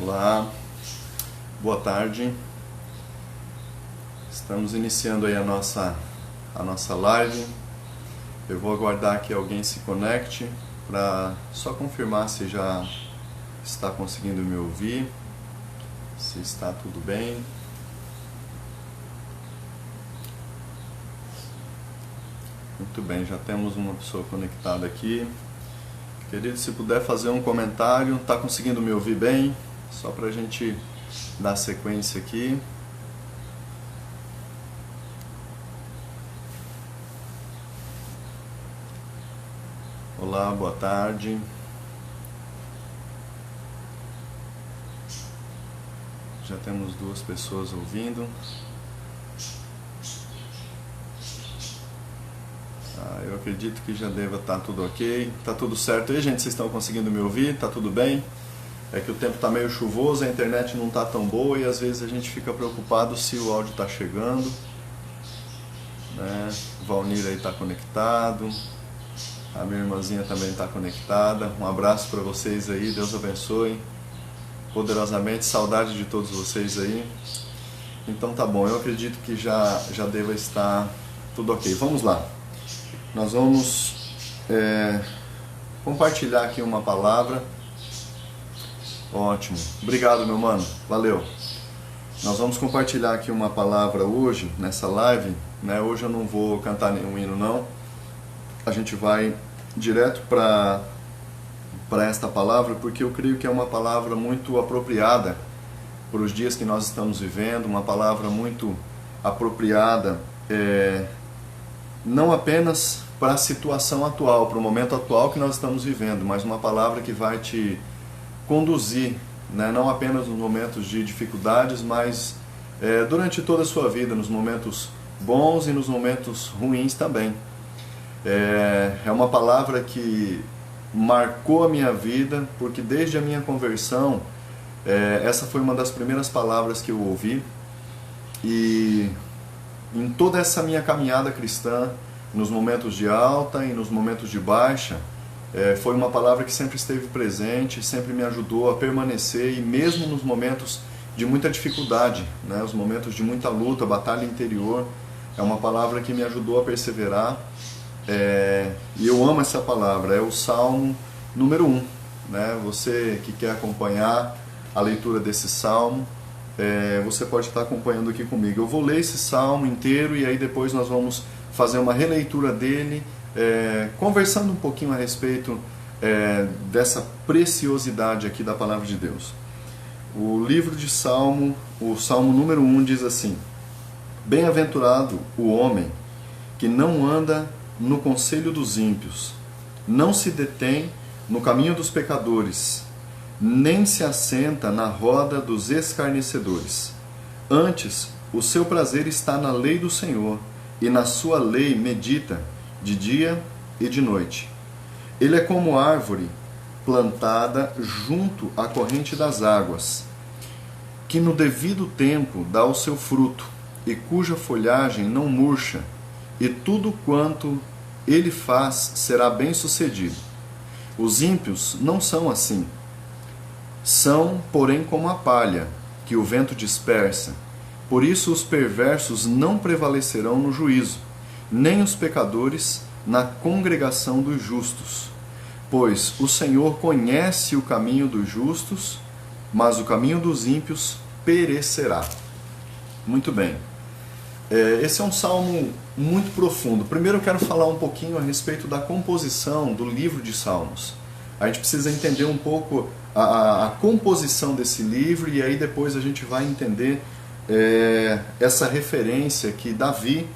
Olá, boa tarde. Estamos iniciando aí a nossa live. Eu vou aguardar que alguém se conecte para só confirmar se já está conseguindo me ouvir, se está tudo bem. Muito bem, já temos uma pessoa conectada aqui. Querido, se puder fazer um comentário, está conseguindo me ouvir bem? Só para a gente dar sequência aqui. Olá, boa tarde. Já temos 2 pessoas ouvindo. Eu acredito que já deva estar tudo ok. Tá tudo certo aí, gente? Vocês estão conseguindo me ouvir? Tá tudo bem? É que o tempo está meio chuvoso, a internet não está tão boa e às vezes a gente fica preocupado se o áudio está chegando, né? O Valnir aí está conectado, a minha irmãzinha também está conectada. Um abraço para vocês aí, Deus abençoe poderosamente, saudade de todos vocês aí. Então tá bom, eu acredito que já deva estar tudo ok. Vamos lá, nós vamos compartilhar aqui uma palavra. Ótimo, obrigado meu mano, valeu. Nós vamos compartilhar aqui uma palavra hoje, nessa live, né? Hoje eu não vou cantar nenhum hino não. A gente vai direto para esta palavra, porque eu creio que é uma palavra muito apropriada para os dias que nós estamos vivendo, uma palavra muito apropriada, não apenas para a situação atual, para o momento atual que nós estamos vivendo, mas uma palavra que vai te conduzir, né, não apenas nos momentos de dificuldades, mas durante toda a sua vida, nos momentos bons e nos momentos ruins também. É uma palavra que marcou a minha vida, porque desde a minha conversão, essa foi uma das primeiras palavras que eu ouvi, e em toda essa minha caminhada cristã, nos momentos de alta e nos momentos de baixa, foi uma palavra que sempre esteve presente, sempre me ajudou a permanecer, e mesmo nos momentos de muita dificuldade, né, os momentos de muita luta, batalha interior, é uma palavra que me ajudou a perseverar, e eu amo essa palavra, é o Salmo número 1. Né? Você que quer acompanhar a leitura desse Salmo, você pode estar acompanhando aqui comigo. Eu vou ler esse Salmo inteiro e aí depois nós vamos fazer uma releitura dele, conversando um pouquinho a respeito dessa preciosidade aqui da Palavra de Deus. O livro de Salmo, o Salmo número 1 diz assim: Bem-aventurado o homem que não anda no conselho dos ímpios, não se detém no caminho dos pecadores, nem se assenta na roda dos escarnecedores. Antes, o seu prazer está na lei do Senhor, e na sua lei medita de dia e de noite. Ele é como árvore plantada junto à corrente das águas, que no devido tempo dá o seu fruto, e cuja folhagem não murcha, e tudo quanto ele faz será bem-sucedido. Os ímpios não são assim. São, porém, como a palha, que o vento dispersa. Por isso os perversos não prevalecerão no juízo, nem os pecadores na congregação dos justos. Pois o Senhor conhece o caminho dos justos, mas o caminho dos ímpios perecerá. Muito bem. Esse é um salmo muito profundo. Primeiro eu quero falar um pouquinho a respeito da composição do livro de Salmos. A gente precisa entender um pouco a composição desse livro, e aí depois a gente vai entender essa referência que Davi,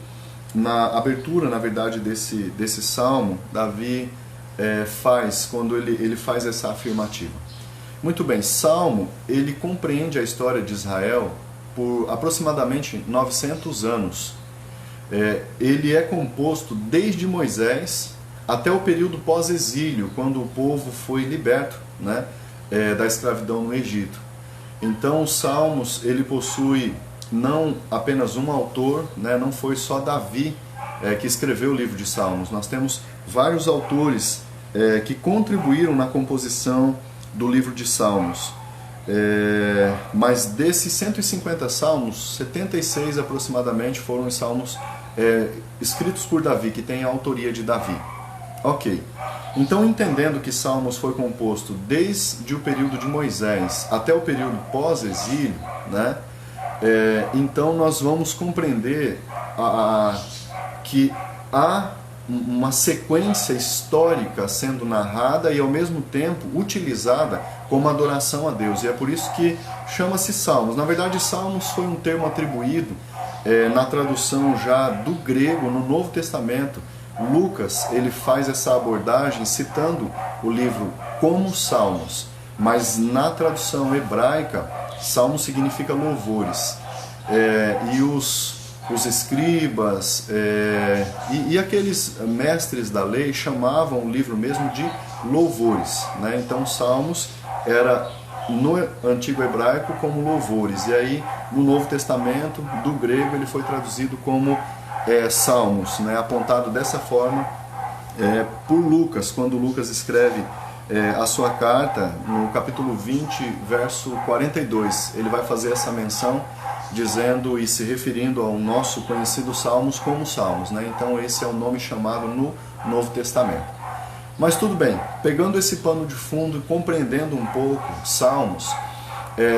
na abertura, na verdade, desse salmo, Davi faz quando ele faz essa afirmativa. Muito bem, Salmo, ele compreende a história de Israel por aproximadamente 900 anos. Ele é composto desde Moisés até o período pós-exílio, quando o povo foi liberto, né, da escravidão no Egito. Então, os Salmos, ele possui não apenas um autor, né, não foi só Davi que escreveu o livro de Salmos. Nós temos vários autores que contribuíram na composição do livro de Salmos. Mas desses 150 salmos, 76 aproximadamente foram os salmos escritos por Davi, que tem a autoria de Davi. Ok, então entendendo que Salmos foi composto desde o período de Moisés até o período pós-exílio, né? Então nós vamos compreender que há uma sequência histórica sendo narrada e ao mesmo tempo utilizada como adoração a Deus. E é por isso que chama-se Salmos. Na verdade, Salmos foi um termo atribuído na tradução já do grego no Novo Testamento. Lucas, ele faz essa abordagem citando o livro como Salmos, mas na tradução hebraica, Salmos significa louvores. E os escribas e aqueles mestres da lei chamavam o livro mesmo de louvores, né? Então Salmos era no antigo hebraico como louvores, e aí no Novo Testamento do grego ele foi traduzido como Salmos, né? Apontado dessa forma por Lucas, quando Lucas escreve a sua carta no capítulo 20, verso 42, ele vai fazer essa menção dizendo e se referindo ao nosso conhecido Salmos como Salmos, né? Então esse é o nome chamado no Novo Testamento. Mas tudo bem, pegando esse pano de fundo e compreendendo um pouco Salmos,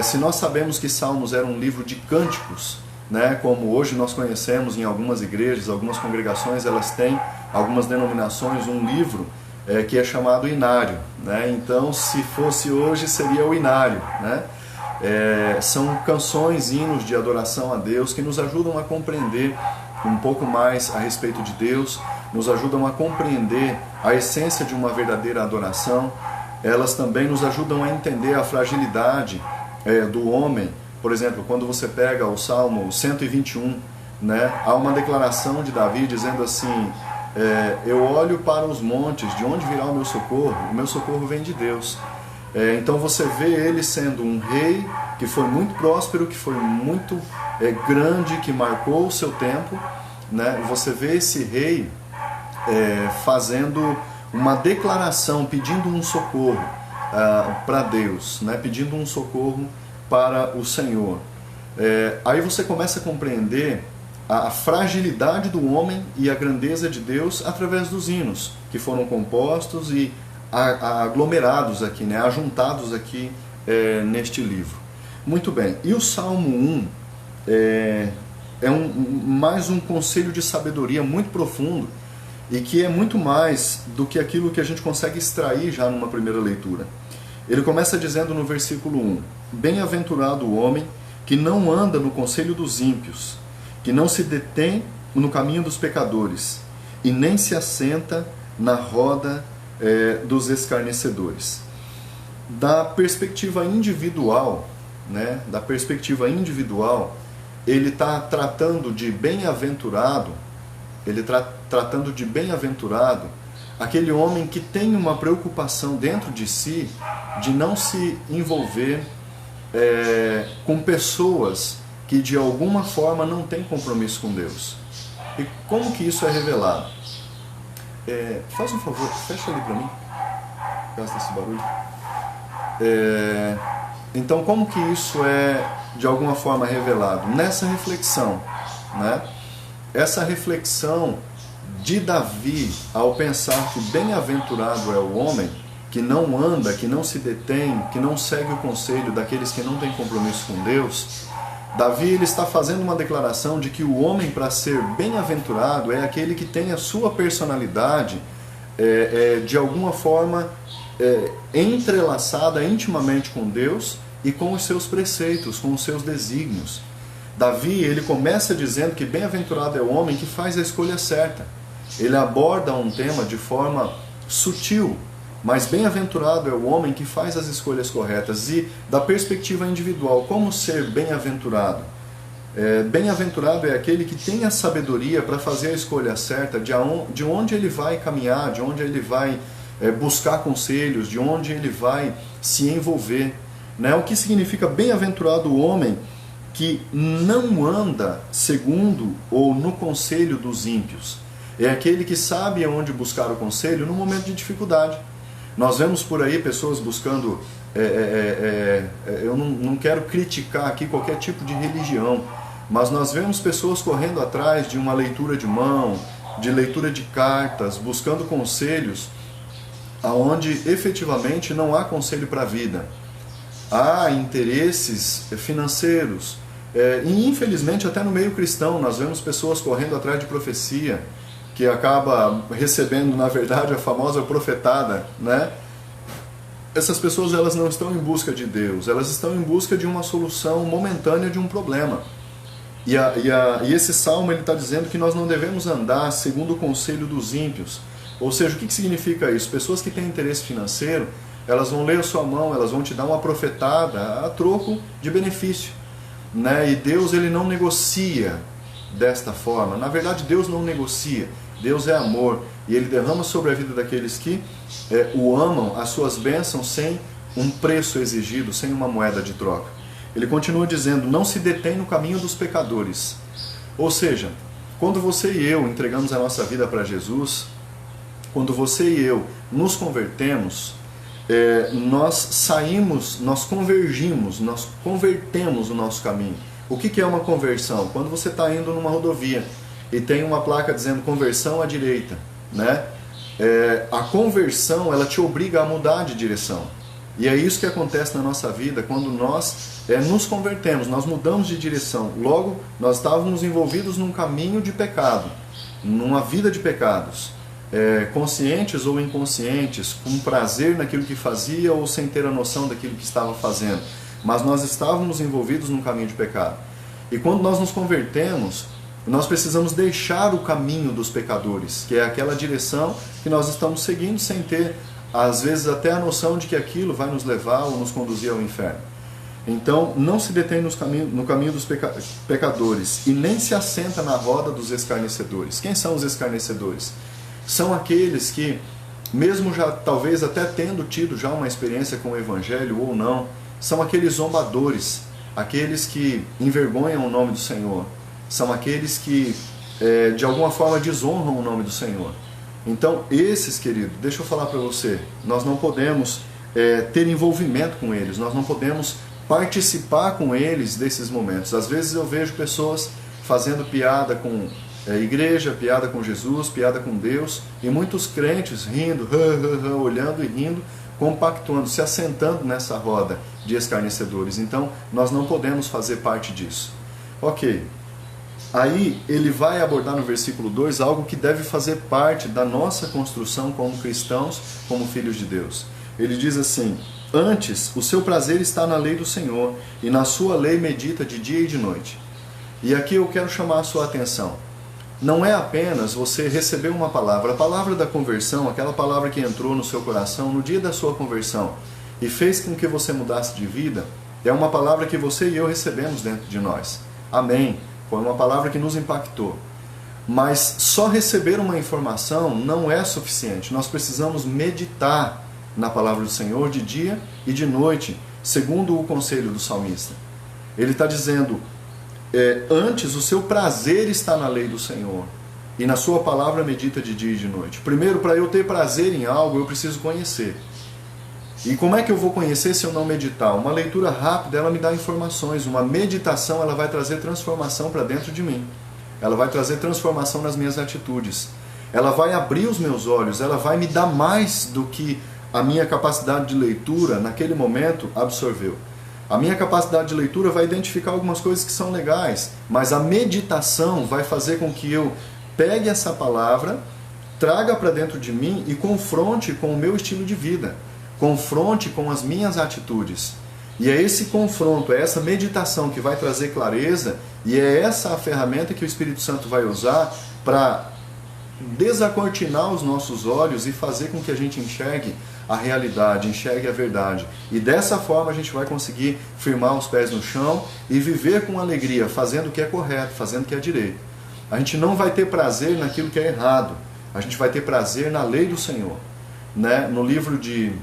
se nós sabemos que Salmos era um livro de cânticos, né? Como hoje nós conhecemos em algumas igrejas, algumas congregações, elas têm, algumas denominações, um livro que é chamado inário, né? Então se fosse hoje seria o inário, né? São canções, hinos de adoração a Deus que nos ajudam a compreender um pouco mais a respeito de Deus, nos ajudam a compreender a essência de uma verdadeira adoração. Elas também nos ajudam a entender a fragilidade do homem. Por exemplo, quando você pega o Salmo 121, né, há uma declaração de Davi dizendo assim: eu olho para os montes, de onde virá o meu socorro vem de Deus. Então você vê ele sendo um rei que foi muito próspero, que foi muito grande, que marcou o seu tempo, né? Você vê esse rei fazendo uma declaração, pedindo um socorro para Deus, né? Pedindo um socorro para o Senhor. Aí você começa a compreender a fragilidade do homem e a grandeza de Deus através dos hinos que foram compostos e aglomerados aqui, né, ajuntados aqui neste livro. Muito bem, e o Salmo 1 mais um conselho de sabedoria muito profundo e que é muito mais do que aquilo que a gente consegue extrair já numa primeira leitura. Ele começa dizendo no versículo 1: Bem-aventurado o homem que não anda no conselho dos ímpios, que não se detém no caminho dos pecadores e nem se assenta na roda dos escarnecedores. Da perspectiva individual, né, ele está tratando de bem-aventurado, tratando de bem-aventurado aquele homem que tem uma preocupação dentro de si de não se envolver com pessoas que de alguma forma não têm compromisso com Deus. E como que isso é revelado? Faz um favor, fecha ali para mim, gasta esse barulho. Então, como que isso é de alguma forma revelado? Nessa reflexão, né? Essa reflexão de Davi, ao pensar que bem-aventurado é o homem que não anda, que não se detém, que não segue o conselho daqueles que não têm compromisso com Deus, Davi ele está fazendo uma declaração de que o homem, para ser bem-aventurado, é aquele que tem a sua personalidade de alguma forma entrelaçada intimamente com Deus e com os seus preceitos, com os seus desígnios. Davi ele começa dizendo que bem-aventurado é o homem que faz a escolha certa. Ele aborda um tema de forma sutil, mas bem-aventurado é o homem que faz as escolhas corretas. E da perspectiva individual, como ser bem-aventurado? Bem-aventurado é aquele que tem a sabedoria para fazer a escolha certa de onde ele vai caminhar, de onde ele vai buscar conselhos, de onde ele vai se envolver, né? O que significa bem-aventurado o homem que não anda segundo ou no conselho dos ímpios? É aquele que sabe aonde buscar o conselho no momento de dificuldade. Nós vemos por aí pessoas buscando, eu não quero criticar aqui qualquer tipo de religião, mas nós vemos pessoas correndo atrás de uma leitura de mão, de leitura de cartas, buscando conselhos, aonde efetivamente não há conselho para a vida. Há interesses financeiros, e infelizmente até no meio cristão nós vemos pessoas correndo atrás de profecia, que acaba recebendo, na verdade, a famosa profetada, né? Essas pessoas, elas não estão em busca de Deus, elas estão em busca de uma solução momentânea de um problema. E esse salmo está dizendo que nós não devemos andar segundo o conselho dos ímpios. Ou seja, o que significa isso? Pessoas que têm interesse financeiro, elas vão ler a sua mão, elas vão te dar uma profetada a troco de benefício, né? E Deus, ele não negocia desta forma. Na verdade, Deus não negocia. Deus é amor, e Ele derrama sobre a vida daqueles que o amam as suas bênçãos sem um preço exigido, sem uma moeda de troca. Ele continua dizendo, não se detém no caminho dos pecadores. Ou seja, quando você e eu entregamos a nossa vida para Jesus, quando você e eu nos convertemos, nós saímos, nós convergimos, nós convertemos o nosso caminho. O que é uma conversão? Quando você está indo numa rodovia e tem uma placa dizendo conversão à direita, né? A conversão, ela te obriga a mudar de direção. E é isso que acontece na nossa vida quando nós nos convertemos, nós mudamos de direção. Logo, nós estávamos envolvidos num caminho de pecado, numa vida de pecados, conscientes ou inconscientes, com prazer naquilo que fazia ou sem ter a noção daquilo que estava fazendo. Mas nós estávamos envolvidos num caminho de pecado. E quando nós nos convertemos, nós precisamos deixar o caminho dos pecadores, que é aquela direção que nós estamos seguindo sem ter, às vezes, até a noção de que aquilo vai nos levar ou nos conduzir ao inferno. Então, não se detém no caminho dos pecadores e nem se assenta na roda dos escarnecedores. Quem são os escarnecedores? São aqueles que, mesmo já talvez até tendo tido já uma experiência com o Evangelho ou não, são aqueles zombadores, aqueles que envergonham o nome do Senhor, são aqueles que de alguma forma desonram o nome do Senhor. Então esses, querido, deixa eu falar para você, nós não podemos ter envolvimento com eles, nós não podemos participar com eles desses momentos. Às vezes eu vejo pessoas fazendo piada com igreja, piada com Jesus, piada com Deus, e muitos crentes rindo, olhando e rindo, compactuando, se assentando nessa roda de escarnecedores. Então nós não podemos fazer parte disso. Ok. Aí ele vai abordar no versículo 2 algo que deve fazer parte da nossa construção como cristãos, como filhos de Deus. Ele diz assim, antes o seu prazer está na lei do Senhor, e na sua lei medita de dia e de noite. E aqui eu quero chamar a sua atenção. Não é apenas você receber uma palavra, a palavra da conversão, aquela palavra que entrou no seu coração no dia da sua conversão e fez com que você mudasse de vida, é uma palavra que você e eu recebemos dentro de nós. Amém. Foi uma palavra que nos impactou. Mas só receber uma informação não é suficiente. Nós precisamos meditar na palavra do Senhor de dia e de noite, segundo o conselho do salmista. Ele está dizendo, antes o seu prazer está na lei do Senhor, e na sua palavra medita de dia e de noite. Primeiro, para eu ter prazer em algo, eu preciso conhecer. E como é que eu vou conhecer se eu não meditar? Uma leitura rápida, ela me dá informações. Uma meditação, ela vai trazer transformação para dentro de mim. Ela vai trazer transformação nas minhas atitudes. Ela vai abrir os meus olhos, ela vai me dar mais do que a minha capacidade de leitura, naquele momento, absorveu. A minha capacidade de leitura vai identificar algumas coisas que são legais, mas a meditação vai fazer com que eu pegue essa palavra, traga para dentro de mim e confronte com o meu estilo de vida. Confronte com as minhas atitudes. E é esse confronto, é essa meditação que vai trazer clareza, e é essa a ferramenta que o Espírito Santo vai usar para desacortinar os nossos olhos e fazer com que a gente enxergue a realidade, enxergue a verdade. E dessa forma a gente vai conseguir firmar os pés no chão e viver com alegria, fazendo o que é correto, fazendo o que é direito. A gente não vai ter prazer naquilo que é errado, a gente vai ter prazer na lei do Senhor. Né? No livro de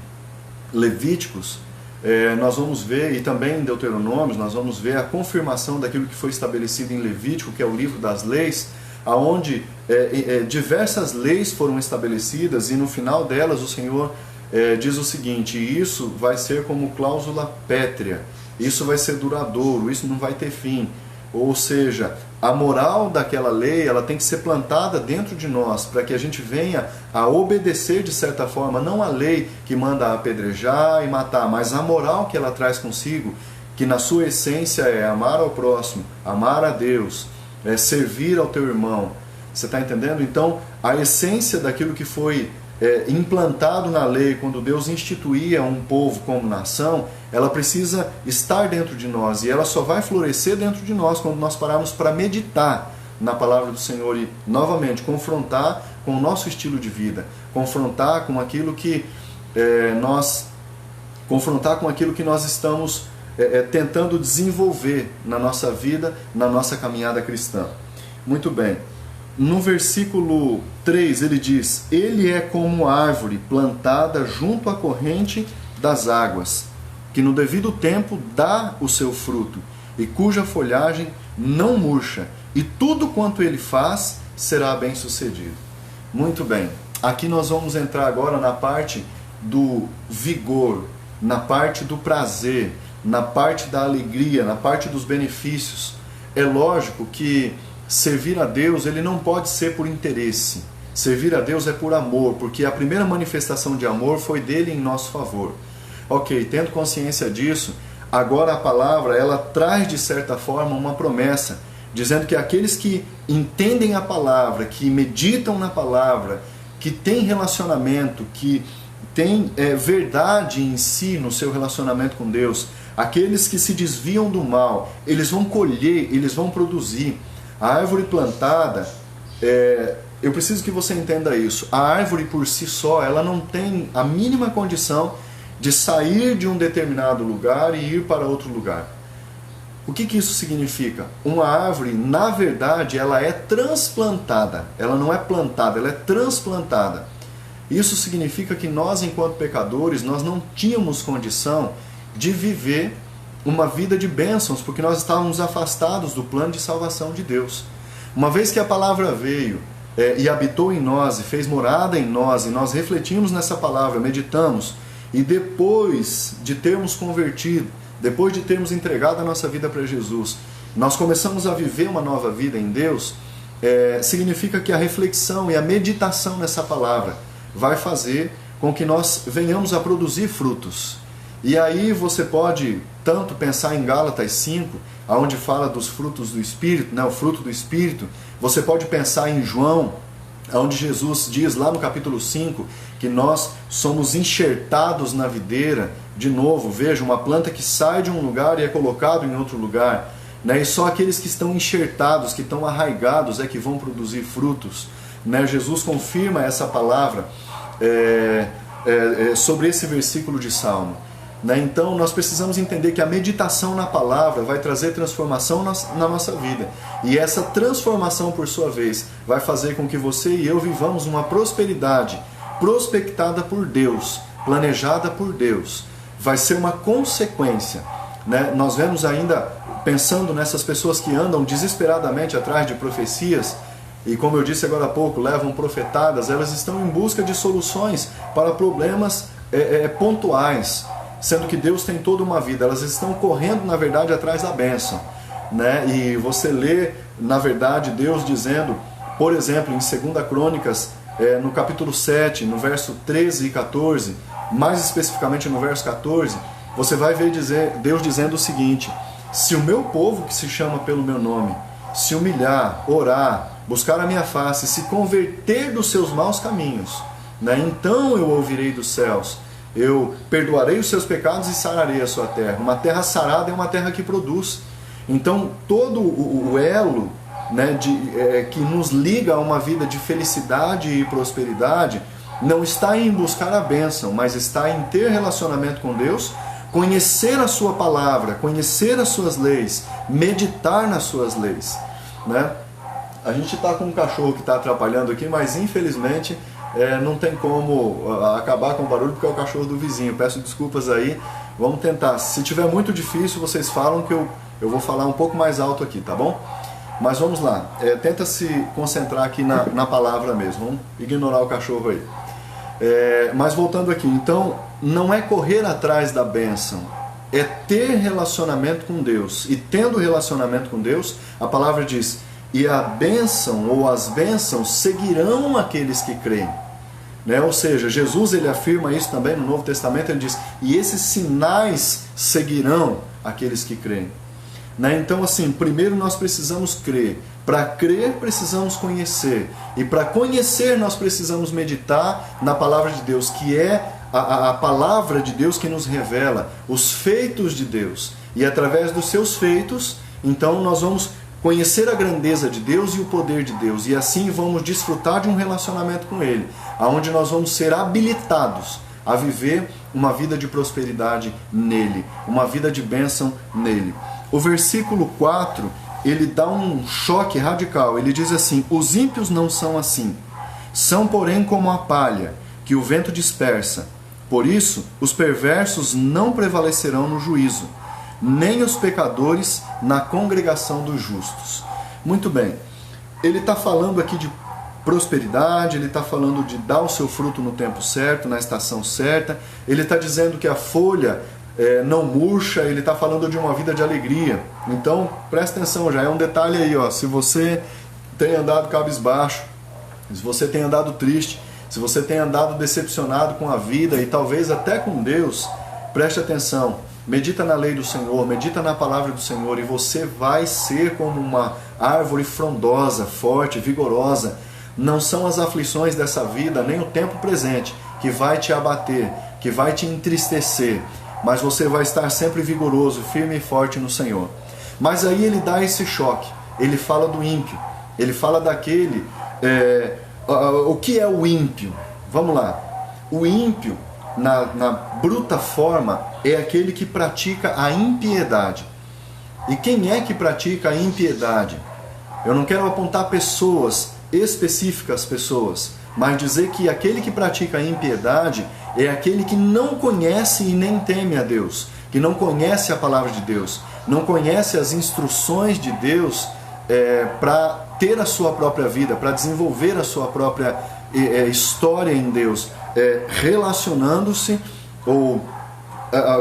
Levíticos, nós vamos ver, e também em Deuteronômio, nós vamos ver a confirmação daquilo que foi estabelecido em Levítico, que é o livro das leis, onde diversas leis foram estabelecidas, e no final delas o Senhor diz o seguinte: isso vai ser como cláusula pétrea, isso vai ser duradouro, isso não vai ter fim. Ou seja, a moral daquela lei, ela tem que ser plantada dentro de nós, para que a gente venha a obedecer de certa forma, não a lei que manda apedrejar e matar, mas a moral que ela traz consigo, que na sua essência é amar ao próximo, amar a Deus, servir ao teu irmão. Você está entendendo? Então, a essência daquilo que foi implantado na lei, quando Deus instituía um povo como nação, ela precisa estar dentro de nós, e ela só vai florescer dentro de nós quando nós pararmos para meditar na palavra do Senhor e, novamente, confrontar com o nosso estilo de vida, confrontar com aquilo que nós estamos tentando desenvolver na nossa vida, na nossa caminhada cristã. Muito bem. No versículo 3 ele diz: ele é como árvore plantada junto à corrente das águas, que no devido tempo dá o seu fruto, e cuja folhagem não murcha, e tudo quanto ele faz será bem sucedido. Muito bem, aqui nós vamos entrar agora na parte do vigor, na parte do prazer, na parte da alegria, na parte dos benefícios. É lógico que servir a Deus, ele não pode ser por interesse. Servir a Deus é por amor, porque a primeira manifestação de amor foi dele em nosso favor. Ok, tendo consciência disso, agora a palavra, ela traz de certa forma uma promessa, dizendo que aqueles que entendem a palavra, que meditam na palavra, que têm relacionamento, que têm verdade em si no seu relacionamento com Deus, aqueles que se desviam do mal, eles vão colher, eles vão produzir. A árvore plantada, eu preciso que você entenda isso, a árvore por si só, ela não tem a mínima condição de sair de um determinado lugar e ir para outro lugar. O que isso significa? Uma árvore, na verdade, ela é transplantada, ela não é plantada, ela é transplantada. Isso significa que nós, enquanto pecadores, nós não tínhamos condição de viver uma vida de bênçãos, porque nós estávamos afastados do plano de salvação de Deus. Uma vez que a palavra veio e habitou em nós, e fez morada em nós, e nós refletimos nessa palavra, meditamos, e depois de termos convertido, depois de termos entregado a nossa vida para Jesus, nós começamos a viver uma nova vida em Deus, significa que a reflexão e a meditação nessa palavra vai fazer com que nós venhamos a produzir frutos. E aí você pode tanto pensar em Gálatas 5, onde fala dos frutos do Espírito, né, o fruto do Espírito. Você pode pensar em João, onde Jesus diz lá no capítulo 5 que nós somos enxertados na videira. De novo, veja, uma planta que sai de um lugar e é colocado em outro lugar, né, e só aqueles que estão enxertados, que estão arraigados, é que vão produzir frutos, né. Jesus confirma essa palavra sobre esse versículo de Salmo. Então nós precisamos entender que a meditação na palavra vai trazer transformação na nossa vida. E essa transformação, por sua vez, vai fazer com que você e eu vivamos uma prosperidade prospectada por Deus, planejada por Deus. Vai ser uma consequência, né? Nós vemos ainda, pensando nessas pessoas que andam desesperadamente atrás de profecias, e como eu disse agora há pouco, levam profetadas, elas estão em busca de soluções para problemas pontuais, sendo que Deus tem toda uma vida. Elas estão correndo, na verdade, atrás da bênção, né? E você lê, na verdade, Deus dizendo, por exemplo, em 2 Crônicas, no capítulo 7, no verso 13 e 14, mais especificamente no verso 14, você vai ver Deus dizendo o seguinte: se o meu povo, que se chama pelo meu nome, se humilhar, orar, buscar a minha face, se converter dos seus maus caminhos, né? Então eu ouvirei dos céus, eu perdoarei os seus pecados e sararei a sua terra. Uma terra sarada é uma terra que produz. Então todo o elo, né, que nos liga a uma vida de felicidade e prosperidade não está em buscar a bênção, mas está em ter relacionamento com Deus, conhecer a sua palavra, conhecer as suas leis, meditar nas suas leis, né? A gente está com um cachorro que está atrapalhando aqui, mas infelizmente não tem como acabar com o barulho, porque é o cachorro do vizinho. Peço desculpas aí, vamos tentar. Se tiver muito difícil, vocês falam que eu vou falar um pouco mais alto aqui, tá bom? Mas vamos lá, tenta se concentrar aqui na palavra mesmo, vamos ignorar o cachorro aí. Mas voltando aqui, então, não é correr atrás da bênção, é ter relacionamento com Deus. E tendo relacionamento com Deus, a palavra diz, e a bênção ou as bênçãos seguirão aqueles que creem. Ou seja, Jesus ele afirma isso também no Novo Testamento, ele diz, e esses sinais seguirão aqueles que creem. Então assim, primeiro nós precisamos crer, para crer precisamos conhecer, e para conhecer nós precisamos meditar na palavra de Deus, que é a palavra de Deus que nos revela os feitos de Deus, e através dos seus feitos, então nós vamos conhecer a grandeza de Deus e o poder de Deus, e assim vamos desfrutar de um relacionamento com Ele, onde nós vamos ser habilitados a viver uma vida de prosperidade nele, uma vida de bênção nele. O versículo 4, ele dá um choque radical, ele diz assim, os ímpios não são assim, são porém como a palha, que o vento dispersa, por isso os perversos não prevalecerão no juízo, nem os pecadores na congregação dos justos. Muito bem, ele está falando aqui de prosperidade, ele está falando de dar o seu fruto no tempo certo, na estação certa, ele está dizendo que a folha não murcha, ele está falando de uma vida de alegria. Então, presta atenção, já é um detalhe aí, se você tem andado cabisbaixo, se você tem andado triste, se você tem andado decepcionado com a vida e talvez até com Deus, preste atenção. Medita na lei do Senhor, medita na palavra do Senhor, e você vai ser como uma árvore frondosa, forte, vigorosa. Não são as aflições dessa vida, nem o tempo presente, que vai te abater, que vai te entristecer, mas você vai estar sempre vigoroso, firme e forte no Senhor. Mas aí ele dá esse choque, ele fala do ímpio, ele fala daquele... o que é o ímpio? Vamos lá. O ímpio, na bruta forma, é aquele que pratica a impiedade. E quem é que pratica a impiedade? Eu não quero apontar pessoas, específicas pessoas, mas dizer que aquele que pratica a impiedade é aquele que não conhece e nem teme a Deus, que não conhece a palavra de Deus, não conhece as instruções de Deus para ter a sua própria vida, para desenvolver a sua própria história em Deus, relacionando-se ou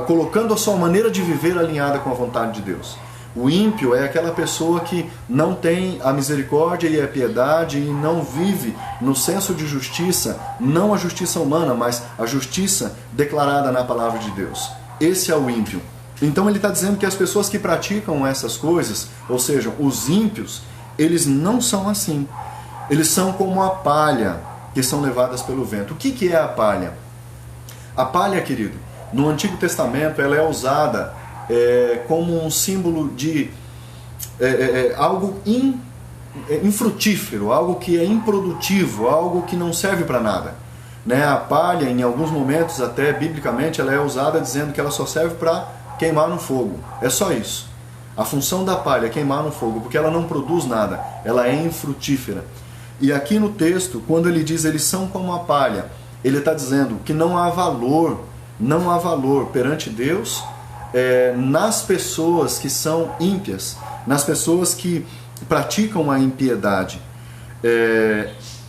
colocando a sua maneira de viver alinhada com a vontade de Deus. O ímpio é aquela pessoa que não tem a misericórdia e a piedade e não vive no senso de justiça, não a justiça humana, mas a justiça declarada na palavra de Deus. Esse é o ímpio. Então ele está dizendo que as pessoas que praticam essas coisas, ou seja, os ímpios, eles não são assim. Eles são como a palha que são levadas pelo vento. O que é a palha? A palha, querido, no Antigo Testamento ela é usada como um símbolo de algo infrutífero, algo que é improdutivo, algo que não serve para nada. A palha, em alguns momentos, até biblicamente, ela é usada dizendo que ela só serve para queimar no fogo. É só isso. A função da palha é queimar no fogo, porque ela não produz nada, ela é infrutífera. E aqui no texto, quando ele diz eles são como a palha, ele está dizendo que não há valor perante Deus nas pessoas que são ímpias, nas pessoas que praticam a impiedade.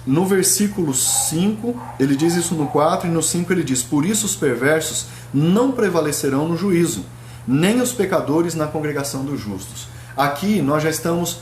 No versículo 5, ele diz isso no 4, e no 5 ele diz, por isso os perversos não prevalecerão no juízo, nem os pecadores na congregação dos justos. Aqui nós já estamos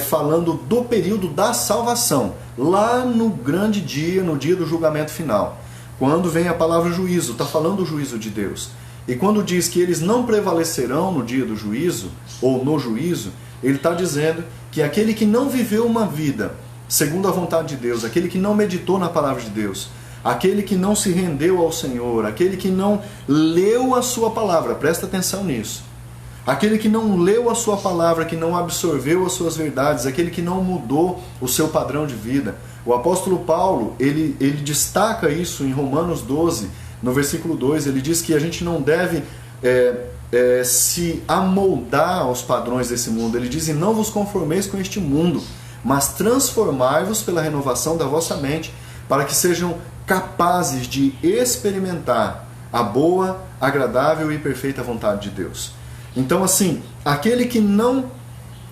falando do período da salvação, lá no grande dia, no dia do julgamento final. Quando vem a palavra juízo, está falando do juízo de Deus. E quando diz que eles não prevalecerão no dia do juízo, ou no juízo, ele está dizendo que aquele que não viveu uma vida segundo a vontade de Deus, aquele que não meditou na palavra de Deus, aquele que não se rendeu ao Senhor, aquele que não leu a sua palavra, presta atenção nisso, aquele que não leu a sua palavra, que não absorveu as suas verdades, aquele que não mudou o seu padrão de vida. O apóstolo Paulo, ele destaca isso em Romanos 12, no versículo 2, ele diz que a gente não deve se amoldar aos padrões desse mundo. Ele diz, e não vos conformeis com este mundo, mas transformai-vos pela renovação da vossa mente, para que sejam capazes de experimentar a boa, agradável e perfeita vontade de Deus. Então, assim, aquele que não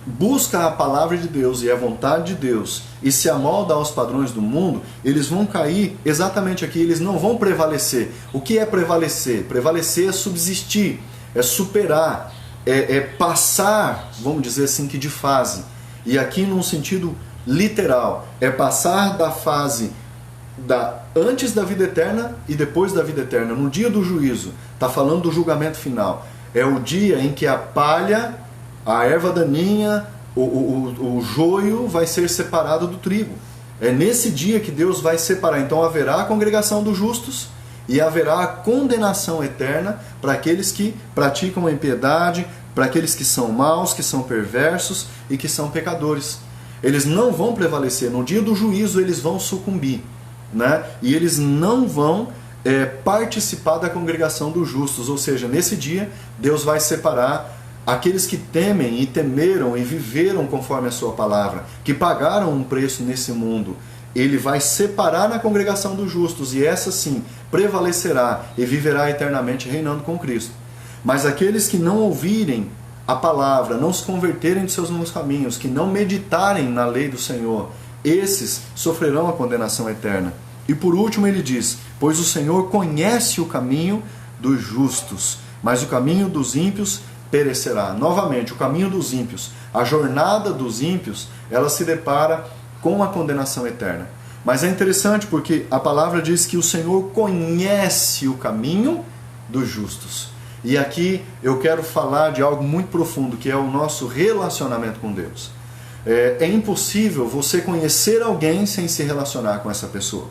busca a palavra de Deus e a vontade de Deus e se amolda aos padrões do mundo, eles vão cair exatamente aqui, eles não vão prevalecer. O que é prevalecer? Prevalecer é subsistir, é superar, é passar, vamos dizer assim, que de fase. E aqui num sentido literal, é passar da fase antes da vida eterna e depois da vida eterna, no dia do juízo. Está falando do julgamento final. É o dia em que a palha, a erva daninha, o joio vai ser separado do trigo. É nesse dia que Deus vai separar. Então haverá a congregação dos justos e haverá a condenação eterna para aqueles que praticam a impiedade, para aqueles que são maus, que são perversos e que são pecadores. Eles não vão prevalecer. No dia do juízo eles vão sucumbir, né? E eles não vão participar da congregação dos justos. Ou seja, nesse dia Deus vai separar aqueles que temem e temeram e viveram conforme a sua palavra, que pagaram um preço nesse mundo. Ele vai separar na congregação dos justos, e essa sim prevalecerá e viverá eternamente reinando com Cristo. Mas aqueles que não ouvirem a palavra, não se converterem de seus maus caminhos, que não meditarem na lei do Senhor, esses sofrerão a condenação eterna. E por último ele diz: pois o Senhor conhece o caminho dos justos, mas o caminho dos ímpios perecerá. Novamente, o caminho dos ímpios, a jornada dos ímpios, ela se depara com a condenação eterna. Mas é interessante porque a palavra diz que o Senhor conhece o caminho dos justos. E aqui eu quero falar de algo muito profundo, que é o nosso relacionamento com Deus. É impossível você conhecer alguém sem se relacionar com essa pessoa.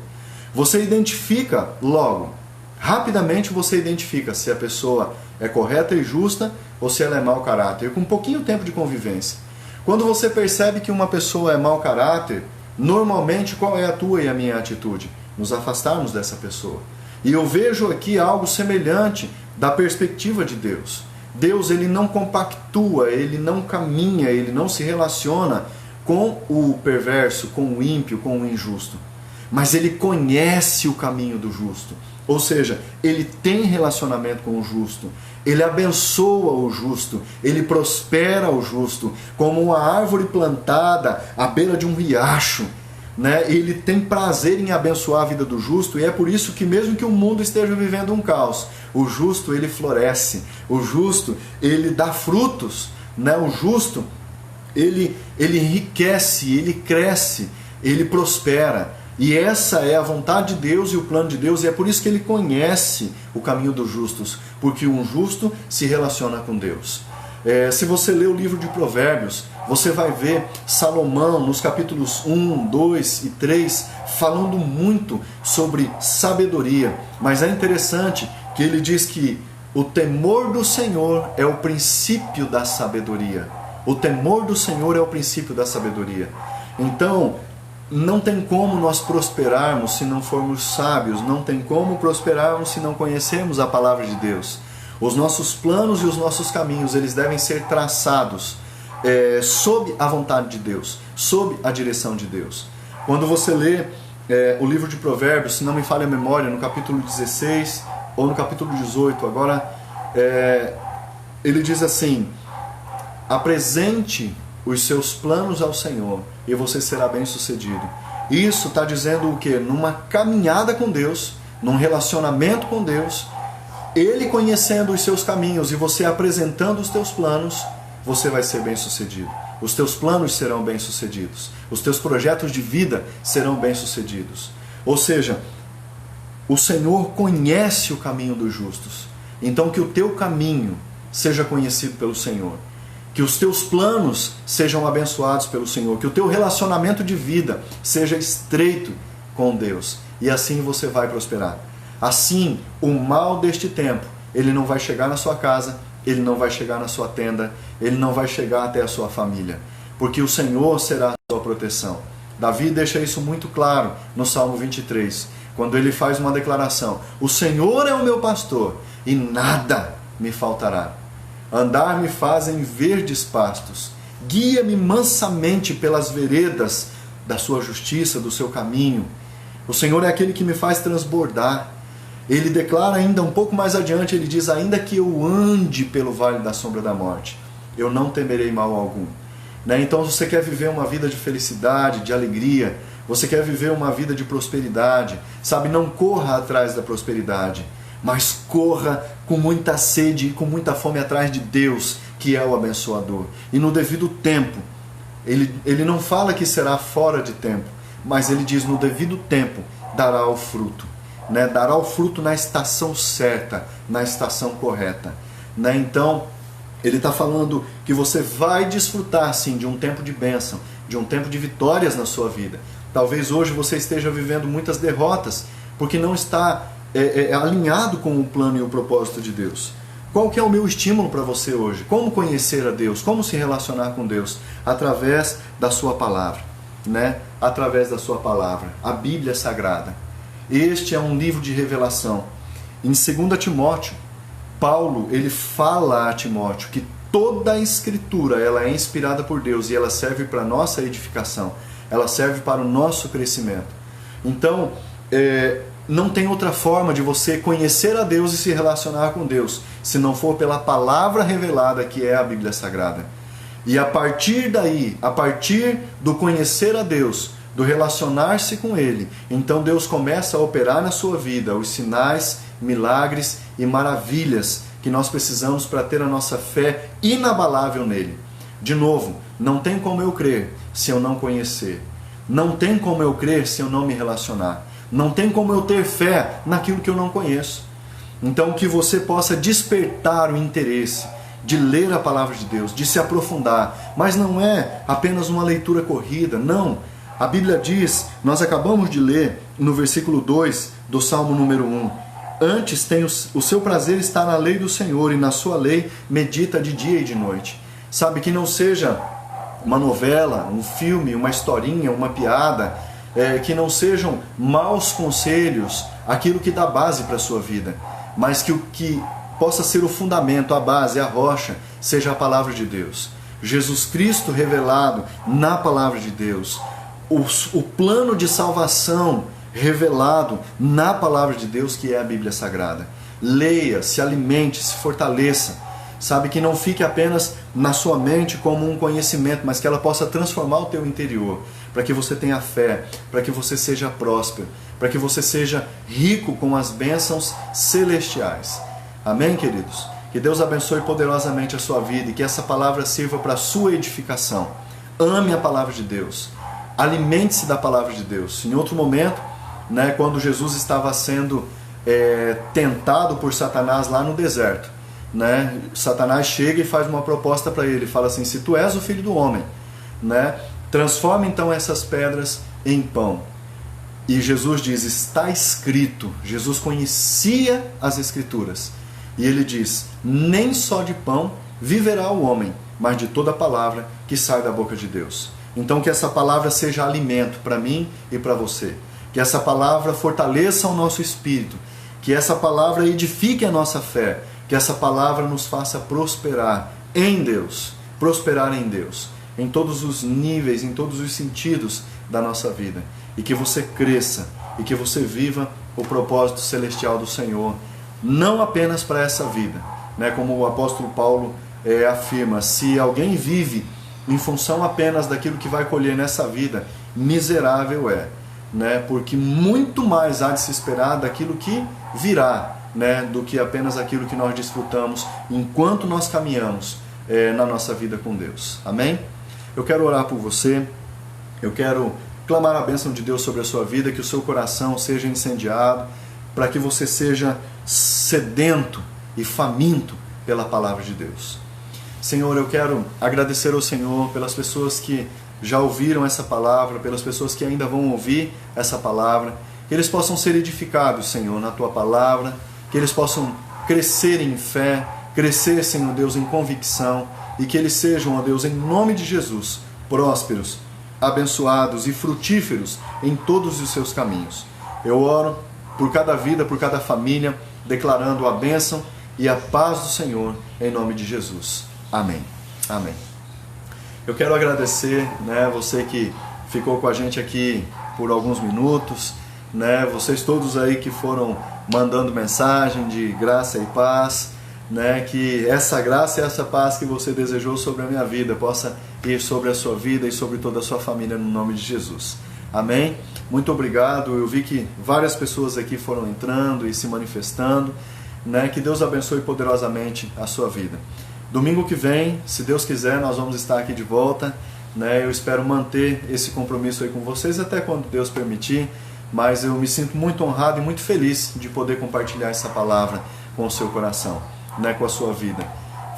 Você identifica logo, rapidamente você identifica se a pessoa é correta e justa ou se ela é mau caráter, com um pouquinho tempo de convivência. Quando você percebe que uma pessoa é mau caráter, normalmente qual é a tua e a minha atitude? Nos afastarmos dessa pessoa. E eu vejo aqui algo semelhante da perspectiva de Deus. Deus, ele não compactua, ele não caminha, ele não se relaciona com o perverso, com o ímpio, com o injusto. Mas ele conhece o caminho do justo. Ou seja, ele tem relacionamento com o justo. Ele abençoa o justo. Ele prospera o justo. Como uma árvore plantada à beira de um riacho, né? Ele tem prazer em abençoar a vida do justo. E é por isso que mesmo que o mundo esteja vivendo um caos, o justo, ele floresce. O justo, ele dá frutos, né? O justo, ele enriquece, ele cresce, ele prospera. E essa é a vontade de Deus e o plano de Deus, e é por isso que ele conhece o caminho dos justos, porque um justo se relaciona com Deus. Se você ler o livro de Provérbios, você vai ver Salomão nos capítulos 1, 2 e 3 falando muito sobre sabedoria. Mas é interessante que ele diz que o temor do Senhor é o princípio da sabedoria. O temor do Senhor é o princípio da sabedoria. Então, não tem como nós prosperarmos se não formos sábios, não tem como prosperarmos se não conhecermos a palavra de Deus. Os nossos planos e os nossos caminhos, eles devem ser traçados sob a vontade de Deus, sob a direção de Deus. Quando você lê o livro de Provérbios, se não me falha a memória, no capítulo 16 ou no capítulo 18, agora ele diz assim: apresente os seus planos ao Senhor e você será bem sucedido. Isso está dizendo o quê? Numa caminhada com Deus, num relacionamento com Deus, Ele conhecendo os seus caminhos e você apresentando os teus planos, você vai ser bem sucedido. Os teus planos serão bem sucedidos. Os teus projetos de vida serão bem sucedidos. Ou seja, o Senhor conhece o caminho dos justos. Então que o teu caminho seja conhecido pelo Senhor. Que os teus planos sejam abençoados pelo Senhor. Que o teu relacionamento de vida seja estreito com Deus. E assim você vai prosperar. Assim, o mal deste tempo, ele não vai chegar na sua casa, ele não vai chegar na sua tenda, ele não vai chegar até a sua família. Porque o Senhor será a sua proteção. Davi deixa isso muito claro no Salmo 23, quando ele faz uma declaração: o Senhor é o meu pastor e nada me faltará. Andar me faz em verdes pastos, guia-me mansamente pelas veredas da sua justiça, do seu caminho. O Senhor é aquele que me faz transbordar. Ele declara ainda um pouco mais adiante, ele diz: ainda que eu ande pelo vale da sombra da morte, eu não temerei mal algum, né? Então você quer viver uma vida de felicidade, de alegria, você quer viver uma vida de prosperidade, sabe? Não corra atrás da prosperidade, mas corra com muita sede e com muita fome atrás de Deus, que é o abençoador. E no devido tempo, ele não fala que será fora de tempo, mas ele diz no devido tempo dará o fruto, né? Dará o fruto na estação certa, na estação correta, né? Então, ele está falando que você vai desfrutar sim de um tempo de bênção, de um tempo de vitórias na sua vida. Talvez hoje você esteja vivendo muitas derrotas, porque não está alinhado com o plano e o propósito de Deus. Qual que é o meu estímulo para você hoje? Como conhecer a Deus? Como se relacionar com Deus? Através da sua palavra, né? Através da sua palavra, a Bíblia Sagrada. Este é um livro de revelação. Em 2 Timóteo, Paulo, ele fala a Timóteo que toda a Escritura ela é inspirada por Deus e ela serve para a nossa edificação, ela serve para o nosso crescimento. Então, não tem outra forma de você conhecer a Deus e se relacionar com Deus, se não for pela palavra revelada que é a Bíblia Sagrada. E a partir daí, a partir do conhecer a Deus, do relacionar-se com Ele, então Deus começa a operar na sua vida os sinais, milagres e maravilhas que nós precisamos para ter a nossa fé inabalável nele. De novo, não tem como eu crer se eu não conhecer. Não tem como eu crer se eu não me relacionar. Não tem como eu ter fé naquilo que eu não conheço. Então que você possa despertar o interesse de ler a palavra de Deus, de se aprofundar. Mas não é apenas uma leitura corrida, não. A Bíblia diz, nós acabamos de ler no versículo 2 do Salmo número 1, antes tem o seu prazer está na lei do Senhor e na sua lei medita de dia e de noite. Sabe, que não seja uma novela, um filme, uma historinha, uma piada, que não sejam maus conselhos, aquilo que dá base para a sua vida, mas que o que possa ser o fundamento, a base, a rocha, seja a palavra de Deus. Jesus Cristo revelado na palavra de Deus. O plano de salvação revelado na palavra de Deus, que é a Bíblia Sagrada. Leia, se alimente, se fortaleça. Sabe, que não fique apenas na sua mente como um conhecimento, mas que ela possa transformar o teu interior, para que você tenha fé, para que você seja próspero, para que você seja rico com as bênçãos celestiais. Amém, queridos? Que Deus abençoe poderosamente a sua vida e que essa palavra sirva para a sua edificação. Ame a palavra de Deus. Alimente-se da palavra de Deus. Em outro momento, né, quando Jesus estava sendo tentado por Satanás lá no deserto, né, Satanás chega e faz uma proposta para ele, fala assim: se tu és o filho do homem, né, transforma então essas pedras em pão. E Jesus diz, está escrito. Jesus conhecia as Escrituras e ele diz, nem só de pão viverá o homem, mas de toda palavra que sai da boca de Deus. Então que essa palavra seja alimento para mim e para você, que essa palavra fortaleça o nosso espírito, que essa palavra edifique a nossa fé, que essa palavra nos faça prosperar em Deus, em todos os níveis, em todos os sentidos da nossa vida, e que você cresça, e que você viva o propósito celestial do Senhor, não apenas para essa vida, né? Como o apóstolo Paulo afirma, se alguém vive em função apenas daquilo que vai colher nessa vida, miserável é, né? Porque muito mais há de se esperar daquilo que virá, né, do que apenas aquilo que nós desfrutamos enquanto nós caminhamos na nossa vida com Deus. Amém? Eu quero orar por você, eu quero clamar a bênção de Deus sobre a sua vida, que o seu coração seja incendiado, para que você seja sedento e faminto pela palavra de Deus. Senhor, eu quero agradecer ao Senhor pelas pessoas que já ouviram essa palavra, pelas pessoas que ainda vão ouvir essa palavra, que eles possam ser edificados, Senhor, na Tua palavra, que eles possam crescer em fé, crescer, Senhor Deus, em convicção, e que eles sejam, ó Deus, em nome de Jesus, prósperos, abençoados e frutíferos em todos os seus caminhos. Eu oro por cada vida, por cada família, declarando a bênção e a paz do Senhor, em nome de Jesus. Amém. Amém. Eu quero agradecer, né, você que ficou com a gente aqui por alguns minutos, né, vocês todos aí que foram mandando mensagem de graça e paz, né, que essa graça e essa paz que você desejou sobre a minha vida possa ir sobre a sua vida e sobre toda a sua família, no nome de Jesus. Amém? Muito obrigado. Eu vi que várias pessoas aqui foram entrando e se manifestando, né? Que Deus abençoe poderosamente a sua vida. Domingo que vem, se Deus quiser, nós vamos estar aqui de volta, né? Eu espero manter esse compromisso aí com vocês até quando Deus permitir, mas eu me sinto muito honrado e muito feliz de poder compartilhar essa palavra com o seu coração, né? Com a sua vida.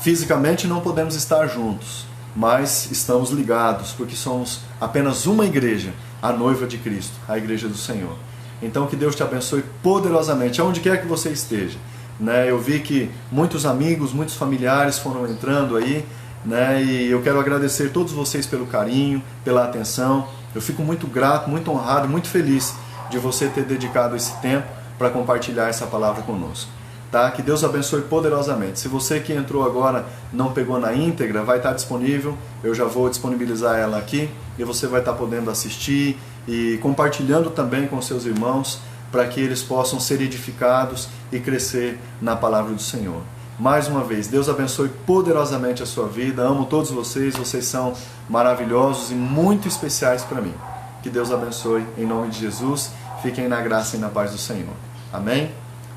Fisicamente não podemos estar juntos, mas estamos ligados, porque somos apenas uma igreja, a noiva de Cristo, a igreja do Senhor. Então que Deus te abençoe poderosamente, aonde quer que você esteja. Né? Eu vi que muitos amigos, muitos familiares foram entrando aí, né? E eu quero agradecer a todos vocês pelo carinho, pela atenção. Eu fico muito grato, muito honrado, muito feliz de você ter dedicado esse tempo para compartilhar essa palavra conosco. Tá? Que Deus abençoe poderosamente. Se você que entrou agora não pegou na íntegra, vai estar disponível, eu já vou disponibilizar ela aqui e você vai estar podendo assistir e compartilhando também com seus irmãos para que eles possam ser edificados e crescer na palavra do Senhor. Mais uma vez, Deus abençoe poderosamente a sua vida, amo todos vocês, vocês são maravilhosos e muito especiais para mim. Que Deus abençoe em nome de Jesus, fiquem na graça e na paz do Senhor. Amém?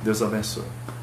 Deus abençoe.